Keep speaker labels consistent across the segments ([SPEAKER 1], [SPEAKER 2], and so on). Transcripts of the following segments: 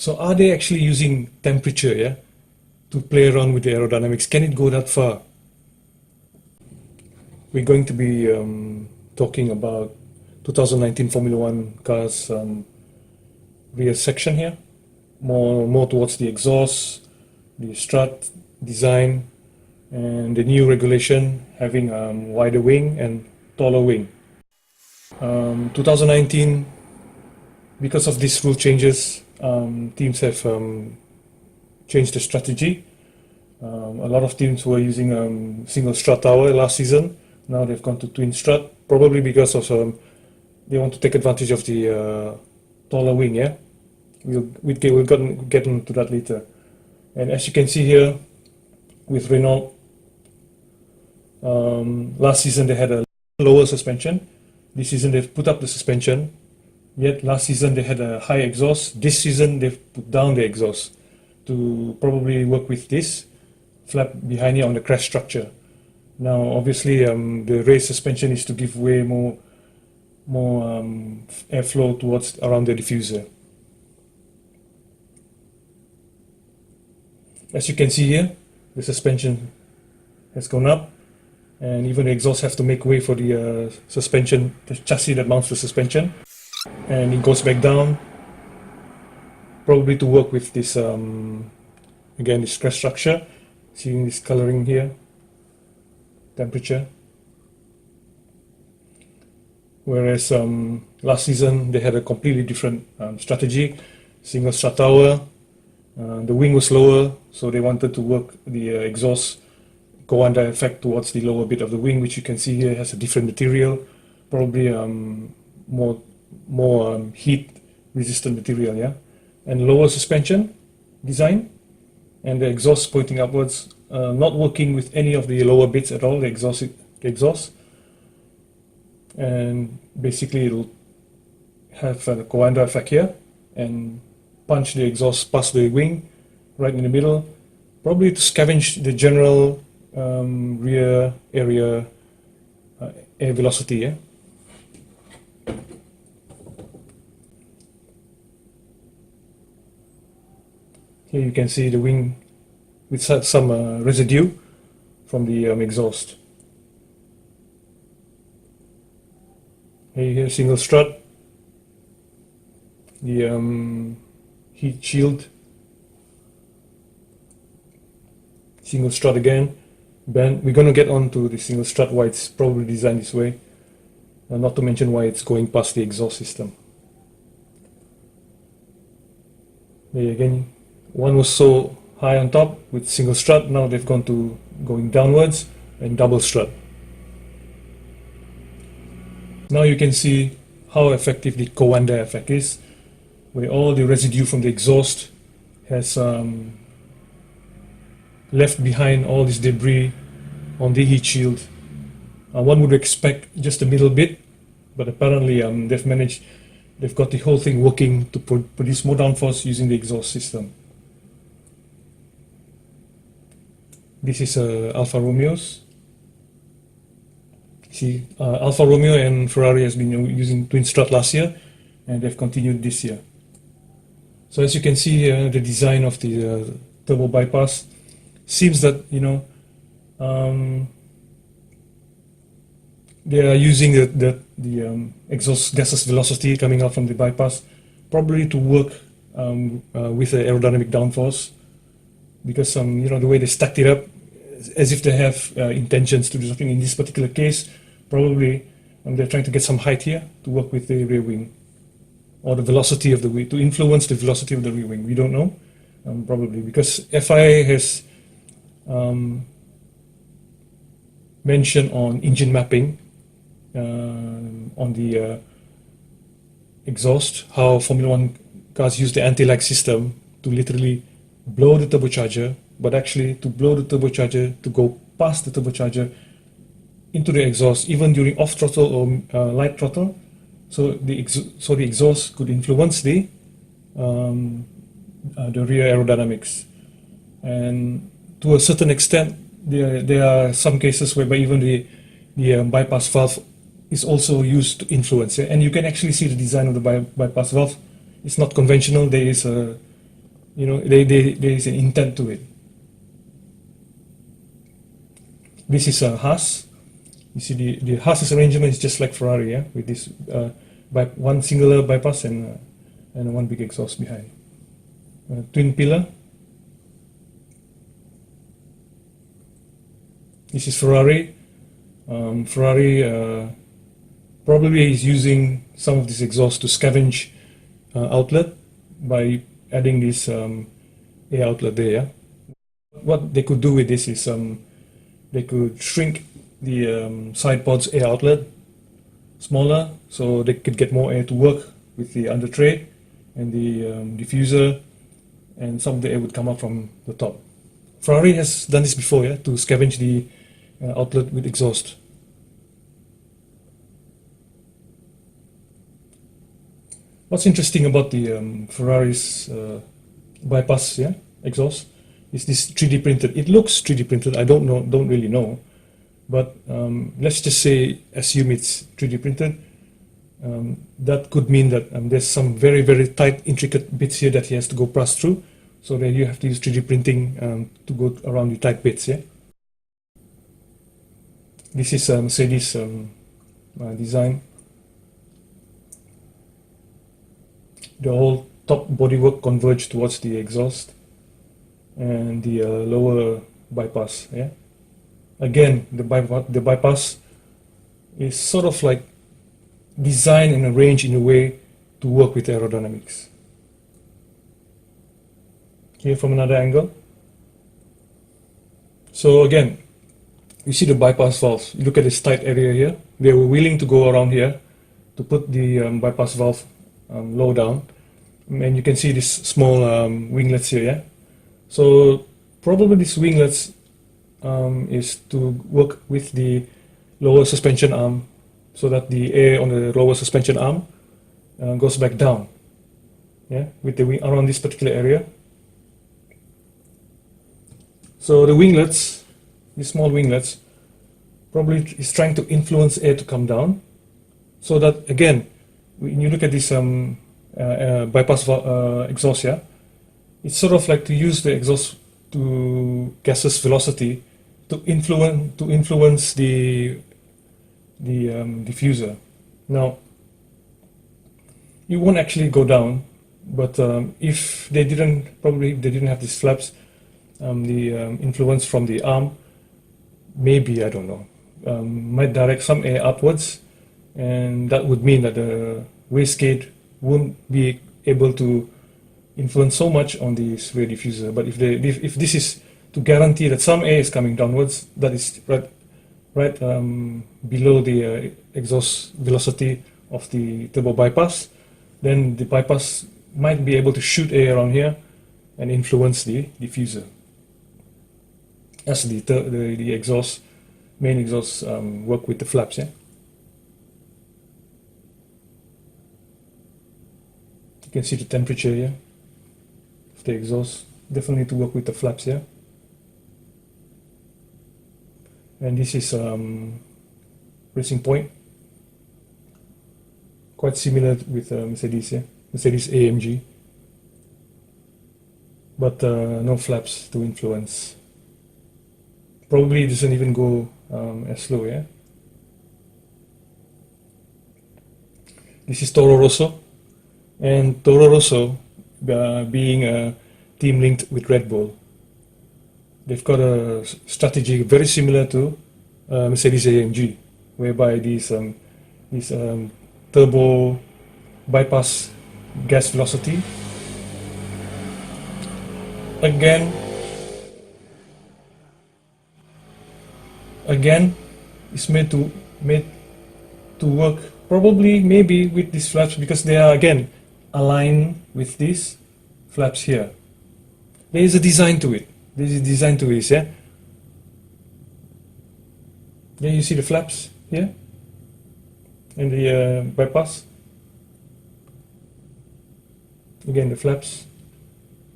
[SPEAKER 1] So are they actually using temperature, yeah, to play around with the aerodynamics? Can it go that far? We're going to be talking about 2019 Formula One cars rear section here, more towards the exhaust, the strut design, and the new regulation having wider wing and taller wing. 2019, because of these rule changes, teams have changed the strategy. A lot of teams were using single strut tower last season. Now they've gone to twin strut, probably because of they want to take advantage of the taller wing. Yeah, we'll get into that later. And as you can see here, with Renault, last season they had a lower suspension. This season they've put up the suspension. Yet last season they had a high exhaust. This season they've put down the exhaust to probably work with this flap behind here on the crash structure. Now obviously the race suspension is to give way more airflow towards around the diffuser. As you can see here, the suspension has gone up, and even the exhaust have to make way for the suspension, the chassis that mounts the suspension, and it goes back down, probably to work with this again, this crash structure. Seeing this coloring here, temperature. Whereas last season they had a completely different strategy, single strut tower. The wing was lower, so they wanted to work the exhaust go under effect towards the lower bit of the wing, which you can see here has a different material, probably more heat resistant material, yeah, and lower suspension design, and the exhaust pointing upwards, not working with any of the lower bits at all, the exhaust, and basically it'll have a go-under effect here and punch the exhaust past the wing right in the middle, probably to scavenge the general rear area air velocity. Yeah. Here you can see the wing with some residue from the exhaust. Here, single strut, the heat shield, single strut again. Then we're going to get on to the single strut, why it's probably designed this way, not to mention why it's going past the exhaust system. There again, one was so high on top with single strut, now they've gone to going downwards and double strut. Now you can see how effective the co-under effect is, where all the residue from the exhaust has left behind all this debris on the heat shield. One would expect just a middle bit, but apparently they've got the whole thing working to produce more downforce using the exhaust system. This is Alfa Romeo's. See, Alfa Romeo and Ferrari has been using twin strut last year, and they've continued this year. So as you can see here, the design of the turbo bypass seems that, you know, they are using the exhaust gases velocity coming out from the bypass probably to work with the aerodynamic downforce, because you know, the way they stacked it up, as if they have intentions to do something. In this particular case, probably they're trying to get some height here to work with the rear wing, or the velocity of the wing, to influence the velocity of the rear wing. We don't know, probably because FIA has mentioned on engine mapping on the exhaust, how Formula One cars use the anti-lag system to literally blow the turbocharger, but actually to blow the turbocharger to go past the turbocharger into the exhaust, even during off throttle or light throttle. So the exhaust could influence the rear aerodynamics, and to a certain extent, there are some cases whereby even the bypass valve is also used to influence it. And you can actually see the design of the bypass valve. It's not conventional. There is You know, there is an intent to it. This is a Haas. You see the Haas's arrangement is just like Ferrari, yeah, with this one singular bypass and one big exhaust behind. Twin pillar. This is Ferrari. Ferrari probably is using some of this exhaust to scavenge outlet by adding this air outlet there. Yeah? What they could do with this is they could shrink the side pod's air outlet smaller, so they could get more air to work with the under tray and the diffuser, and some of the air would come up from the top. Ferrari has done this before, yeah, to scavenge the outlet with exhaust. What's interesting about the Ferrari's bypass, yeah, exhaust, is this 3D printed. It looks 3D printed. I don't really know, but let's just say assume it's 3D printed. That could mean that there's some very, very tight, intricate bits here that he has to go pass through. So then you have to use 3D printing to go around the tight bits. Yeah. This is Mercedes design. The whole top bodywork converged towards the exhaust and the lower bypass. Yeah. Again, the bypass is sort of like designed and arranged in a way to work with aerodynamics. Here from another angle. So again, you see the bypass valve. You look at this tight area here. They were willing to go around here to put the bypass valve low down, and you can see this small winglets here. Yeah. So probably these winglets is to work with the lower suspension arm, so that the air on the lower suspension arm goes back down. Yeah, with the wing around this particular area. So the winglets, these small winglets, probably is trying to influence air to come down, so that again, when you look at this bypass exhaust here, it's sort of like to use the exhaust to gaseous velocity to influence the diffuser. Now, it won't actually go down, but if they didn't have these flaps, the influence from the arm, maybe, I don't know, might direct some air upwards, and that would mean that the wastegate won't be able to influence so much on this rear diffuser. But if this is to guarantee that some air is coming downwards, that is right below the exhaust velocity of the turbo bypass, then the bypass might be able to shoot air around here and influence the diffuser as the main exhaust work with the flaps. Yeah. You can see the temperature here of the exhaust, definitely to work with the flaps here. And this is Racing Point, quite similar with Mercedes, yeah? Mercedes AMG, but no flaps to influence. Probably it doesn't even go as slow, yeah? This is Toro Rosso, and Toro Rosso being a team linked with Red Bull, they've got a strategy very similar to Mercedes AMG, whereby these turbo bypass gas velocity again is made to work probably maybe with these flaps, because they are again aligned with these flaps here. There is a design to it. This is designed to this, yeah. Yeah, you see the flaps here, and the bypass. Again, the flaps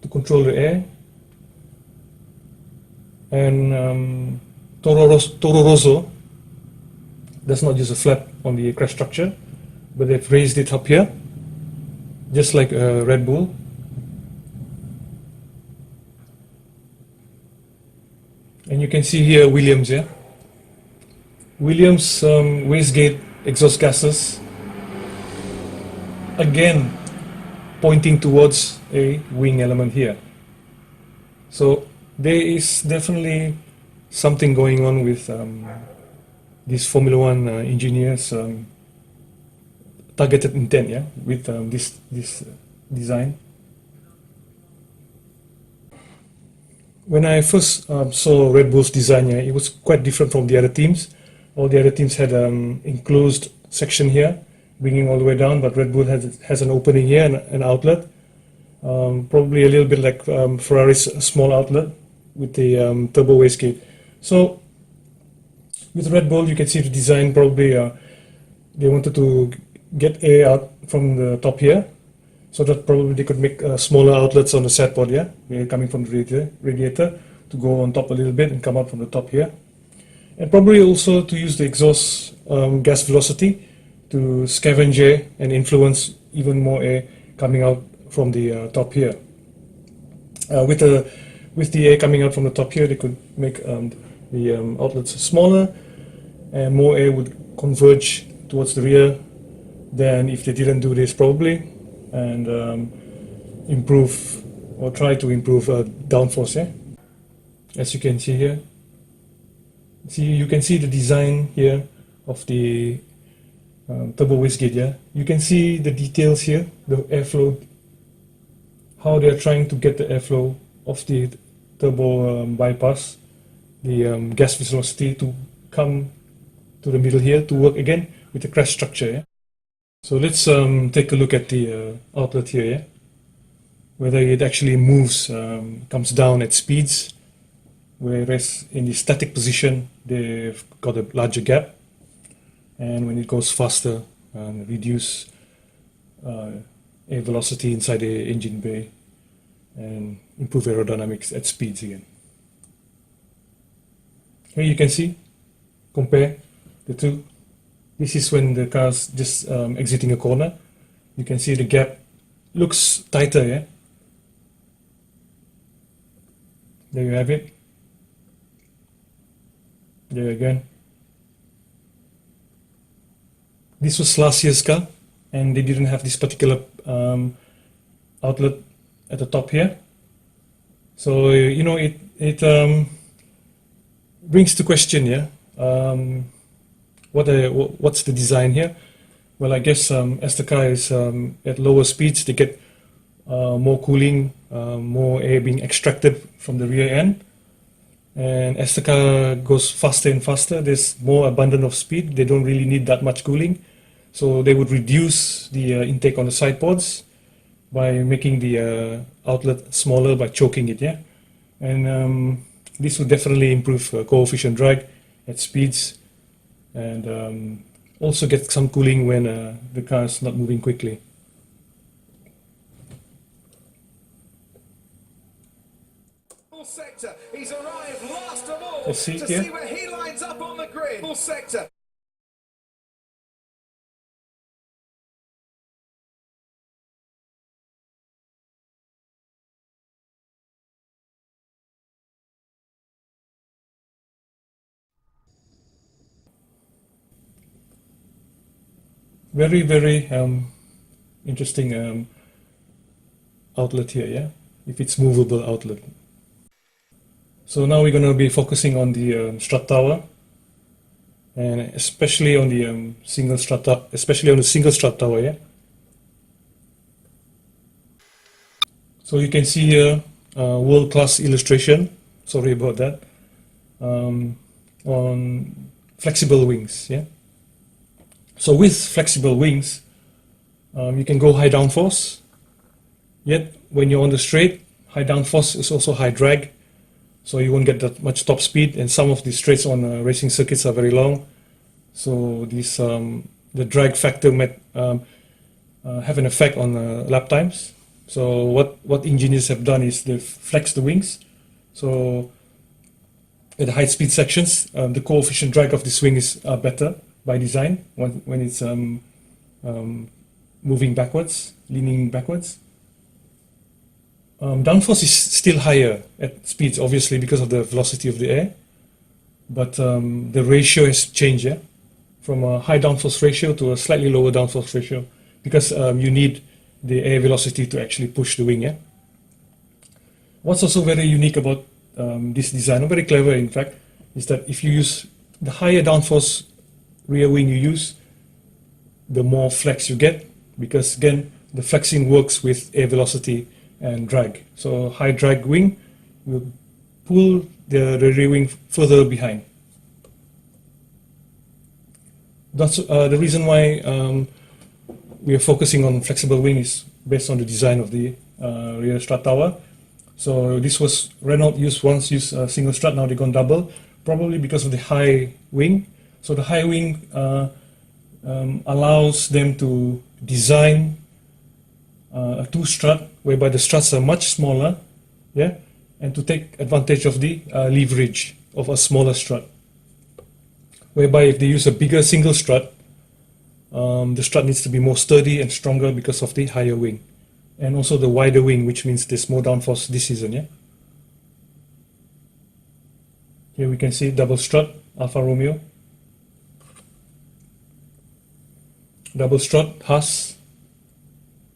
[SPEAKER 1] to control the air. And Toro Rosso does not use a flap on the crash structure, but they've raised it up here, just like Red Bull. you can see here Williams, yeah. Williams wastegate exhaust gases, again pointing towards a wing element here. So there is definitely something going on with these Formula One engineers' targeted intent, yeah, with this design. When I first saw Red Bull's design, yeah, it was quite different from the other teams. All the other teams had enclosed section here, bringing all the way down, but Red Bull has an opening here and an outlet. Probably a little bit like Ferrari's small outlet with the turbo wastegate. So with Red Bull, you can see the design probably they wanted to get air out from the top here, so that probably they could make smaller outlets on the set pod here, coming from the radiator to go on top a little bit and come out from the top here. And probably also to use the exhaust gas velocity to scavenge air and influence even more air coming out from the top here. With the air coming out from the top here, they could make the outlets smaller, and more air would converge towards the rear than if they didn't do this probably, and improve or try to improve downforce. Yeah, as you can see here. You can see the design here of the turbo wastegate. Yeah, you can see the details here, the airflow, how they are trying to get the airflow of the turbo bypass, the gas velocity to come to the middle here to work again with the crash structure. Yeah? So let's take a look at the outlet here, yeah? Whether it actually moves, comes down at speeds, whereas in the static position they've got a larger gap, and when it goes faster, reduce air velocity inside the engine bay and improve aerodynamics at speeds again. Here you can see, compare the two. This is when the car's just exiting a corner. You can see the gap looks tighter, yeah? There you have it. There again. This was last year's car, and they didn't have this particular outlet at the top here. So, you know, it brings to question, yeah? What's the design here? Well, I guess as the car is at lower speeds, they get more cooling, more air being extracted from the rear end. And as the car goes faster and faster, there's more abundance of speed. They don't really need that much cooling. So they would reduce the intake on the side pods by making the outlet smaller by choking it, yeah? And this would definitely improve coefficient drag at speeds, and also get some cooling when the car is not moving quickly.
[SPEAKER 2] Sector. He's arrived last of all
[SPEAKER 1] Let's see
[SPEAKER 2] to
[SPEAKER 1] here.
[SPEAKER 2] see where he lines up on the grid. Full sector.
[SPEAKER 1] Very, very interesting outlet here, yeah? If it's movable outlet. So now we're going to be focusing on the strut tower, and especially on the single strut tower, yeah? So you can see here world-class illustration, sorry about that, on flexible wings, yeah? So with flexible wings, you can go high downforce, yet when you're on the straight, high downforce is also high drag, so you won't get that much top speed, and some of the straights on racing circuits are very long, so this the drag factor might have an effect on lap times. So what engineers have done is they've flexed the wings, so at the high speed sections, the coefficient drag of the wing is better by design when it's moving backwards, leaning backwards. Downforce is still higher at speeds, obviously, because of the velocity of the air. but the ratio has changed, yeah, from a high downforce ratio to a slightly lower downforce ratio, because you need the air velocity to actually push the wing, yeah. What's also very unique about this design, or very clever in fact, is that if you use the higher downforce rear wing you use, the more flex you get, because again, the flexing works with air velocity and drag. So high drag wing will pull the rear wing further behind. That's the reason why we are focusing on flexible wing is based on the design of the rear strut tower. So this was Renault once used a single strut, now they've gone double, probably because of the high wing. So the high wing allows them to design a two strut whereby the struts are much smaller, yeah, and to take advantage of the leverage of a smaller strut. Whereby if they use a bigger single strut, the strut needs to be more sturdy and stronger because of the higher wing. And also the wider wing, which means there's more downforce this season, yeah? Here we can see double strut, Alfa Romeo. Double strut, Haas.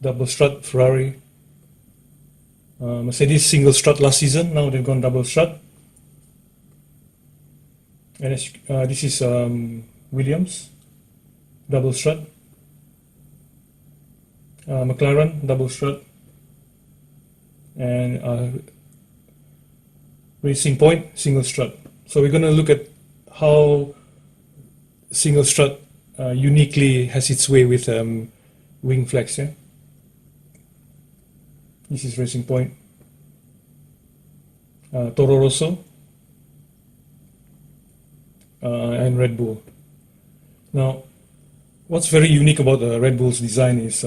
[SPEAKER 1] Double strut, Ferrari. Mercedes single strut last season, now they've gone double strut. And this is Williams, double strut. McLaren, double strut. And Racing Point, single strut. So we're going to look at how single strut uniquely has its way with wing flex. Yeah? This is Racing Point. Toro Rosso. And Red Bull. Now, what's very unique about Red Bull's design is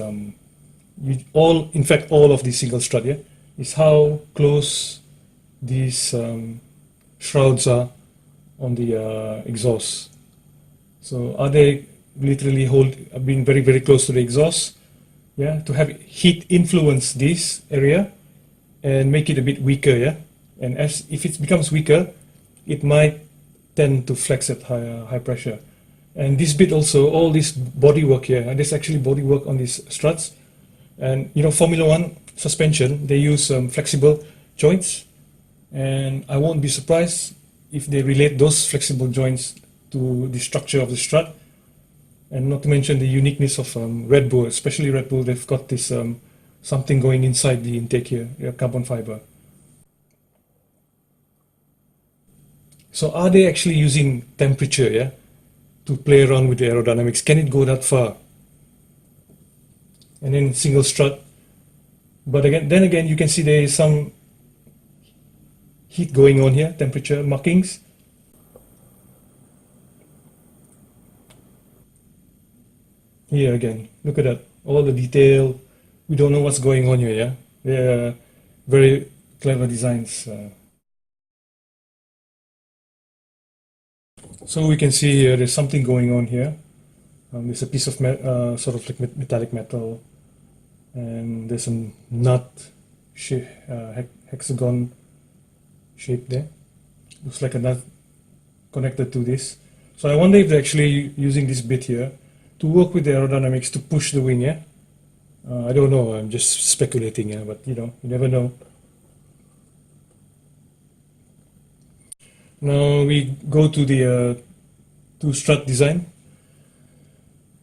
[SPEAKER 1] in fact, all of these single strut, yeah, is how close these shrouds are on the exhaust. So are they literally being very, very close to the exhaust, yeah, to have heat influence this area and make it a bit weaker, yeah, and if it becomes weaker, it might tend to flex at high pressure. And this bit also, all this bodywork here, and there's actually bodywork on these struts. And you know, Formula One suspension, they use flexible joints, and I won't be surprised if they relate those flexible joints to the structure of the strut. And not to mention the uniqueness of Red Bull, especially Red Bull, they've got this something going inside the intake here, carbon fiber. So are they actually using temperature, yeah, to play around with the aerodynamics? Can it go that far? And then single strut. But then again, you can see there is some heat going on here, temperature markings. Here again, look at that, all the detail. We don't know what's going on here, yeah? They're very clever designs. So we can see here there's something going on here. There's a piece of sort of like metallic metal, and there's a nut hexagon shape there. Looks like a nut connected to this. So I wonder if they're actually using this bit here to work with the aerodynamics to push the wing, yeah? I don't know, I'm just speculating, yeah, but you know, you never know. Now we go to the two strut design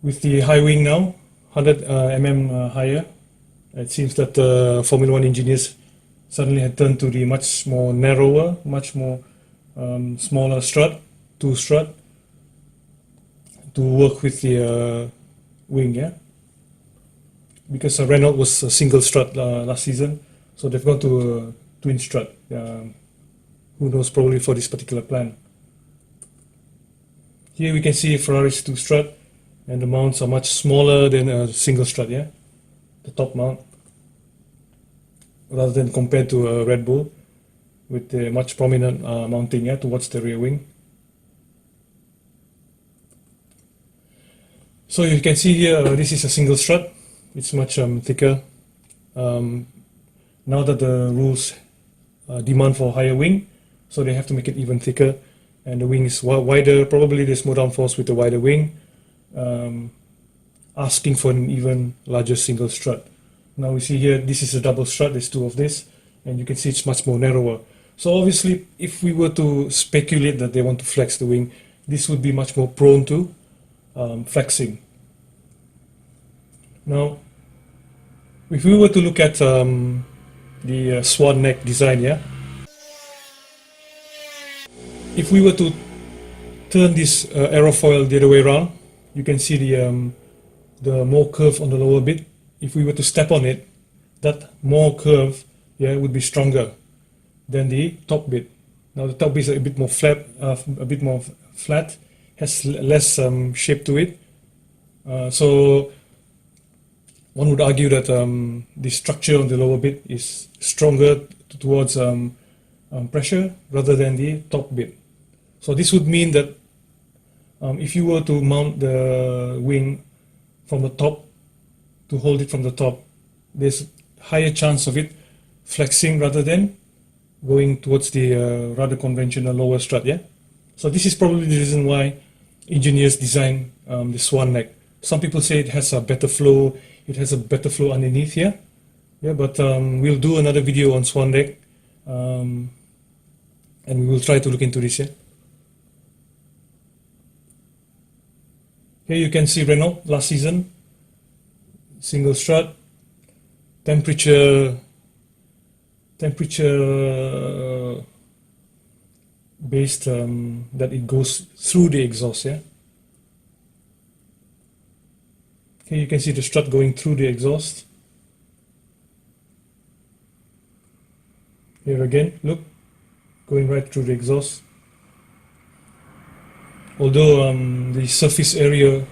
[SPEAKER 1] with the high wing now, 100 mm higher. It seems that Formula One engineers suddenly had turned to the much more narrower, much more smaller strut, two strut, to work with the wing, yeah. Because Renault was a single strut last season, so they've gone to a twin strut. Who knows, probably for this particular plan. Here we can see Ferrari's two strut, and the mounts are much smaller than a single strut, yeah? The top mount, rather than compared to a Red Bull with the much prominent mounting, yeah, towards the rear wing. So you can see here, this is a single strut. It's much thicker. Now that the rules demand for higher wing, so they have to make it even thicker. and the wing is wider. Probably there's more downforce with the wider wing, asking for an even larger single strut. Now we see here, this is a double strut, there's two of this, and you can see it's much more narrower. So obviously, if we were to speculate that they want to flex the wing, this would be much more prone to flexing. Now, if we were to look at the swan neck design here, if we were to turn this aerofoil the other way around, you can see the more curve on the lower bit. If we were to step on it, that more curve would be stronger than the top bit. Now the top bit is a bit more flat, has less shape to it. So one would argue that the structure on the lower bit is stronger towards pressure rather than the top bit. So this would mean that if you were to mount the wing from the top, to hold it from the top, there's higher chance of it flexing rather than going towards the rather conventional lower strut. So this is probably the reason why engineers design the swan neck. Some people say it has a better flow, it has a better flow underneath here. But we'll do another video on swan neck, and we will try to look into this. Here you can see Renault last season, single strut, temperature based that it goes through the exhaust. Here you can see the strut going through the exhaust. Here again, look, going right through the exhaust. Although the surface area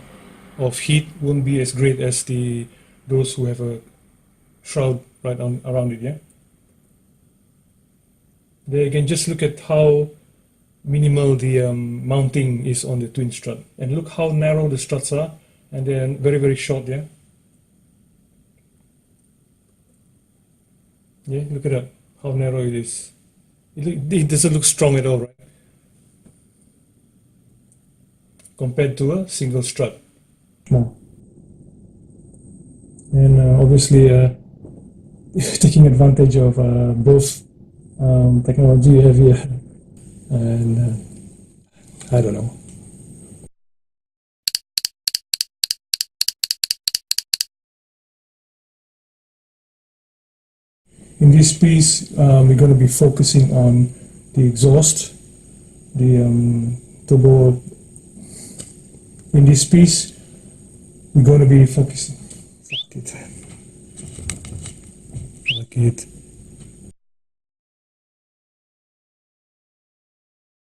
[SPEAKER 1] of heat won't be as great as those who have a shroud right around it. There again, just look at how minimal the mounting is on the twin strut, and look how narrow the struts are, and they're very, very short. Look at that, how narrow it is. It doesn't look strong at all, right? Compared to a single strut. And obviously taking advantage of both technology you have here, and I don't know. In this piece, we're going to be focusing on the exhaust, the turbo. In this piece, we're going to be focusing. Fuck it.